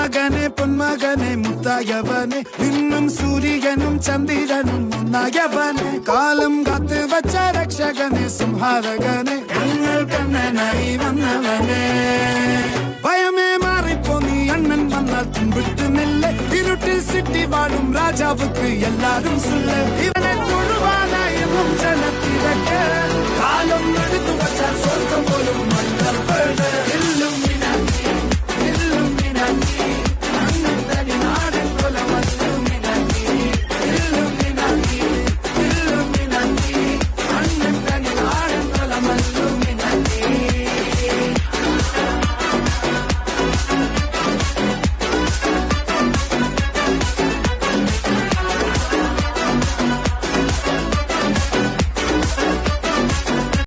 മകനെ പൊന്മകനെ മുത്തായവനെ നിന്നും സൂര്യനും ചന്ദ്രനും ഒന്നായവനെ കാലം കാത്ത് വച്ച രക്ഷകനെ സംഹാരകനെ ഞങ്ങൾ കണ്ണനായി വന്നവനെ ഭയമേ മാറിപ്പോ നീ അണ്ണൻ വന്നാൽ തുമ്പിട്ടുന്നില്ല ഇരുട്ടിൽ സിറ്റി വാഴും രാജാവുക്ക് എല്ലാരും സുല്ല ഇവനെ തൊഴുവാനായും ജനത്തിരക്ക് കാലം